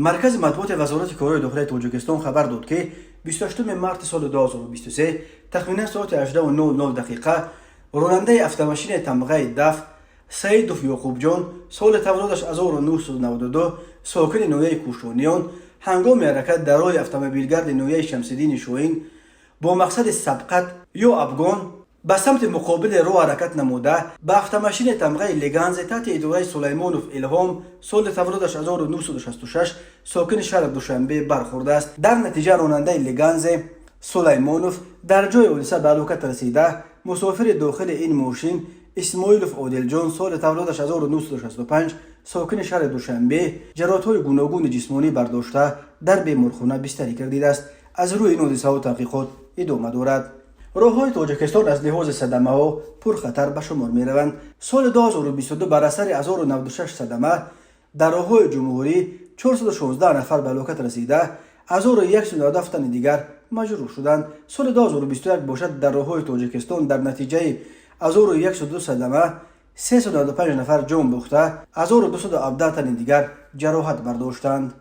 مرکز مطبوعات وزارت کارهای داخلی تاجیکستان خبر داد که 28 مارس سال 2023 تقریبا ساعت 18:00 راننده اتومبیل تمغه دف سعید یعقوب جان سال تولدش 1992 ساکن نویه کوشانیان هنگام حرکت در راه اتومبیلگرد نویه شمس‌الدین شوین با مقصد سبقت یا افغان به سمت مقابل رو حرکت نموده به اتومبیل تمغه لگنز تحت اداره سلیمانوف الهام سال تولدش 1966 ساکن شهر دوشنبه برخورده است. در نتیجه راننده لگنز سلیمانوف در جای حادثه به هلاکت رسیده. مسافر داخل این ماشین اسماعیلوف عادل جان سال تولدش 1965 ساکن شهر دوشنبه جراحت‌های گوناگون جسمانی برداشته در بیمارخانه بستری گردیده است. از روی این حادثه و تحقیقات ادامه دارد. راه‌های تاجیکستان از لحاظ صدمه‌ها پرخطر به شمار می‌روند. سال 2022 بر اثر 1096 صدمه در راه‌های جمهوری 416 نفر به هلاکت رسیده، 1197 تن دیگر مجروح شدند. سال 2021 باشد در راه‌های تاجیکستان در نتیجه 1102 صدمه 395 نفر جان باخته، 1217 تن دیگر جراحت برداشتند.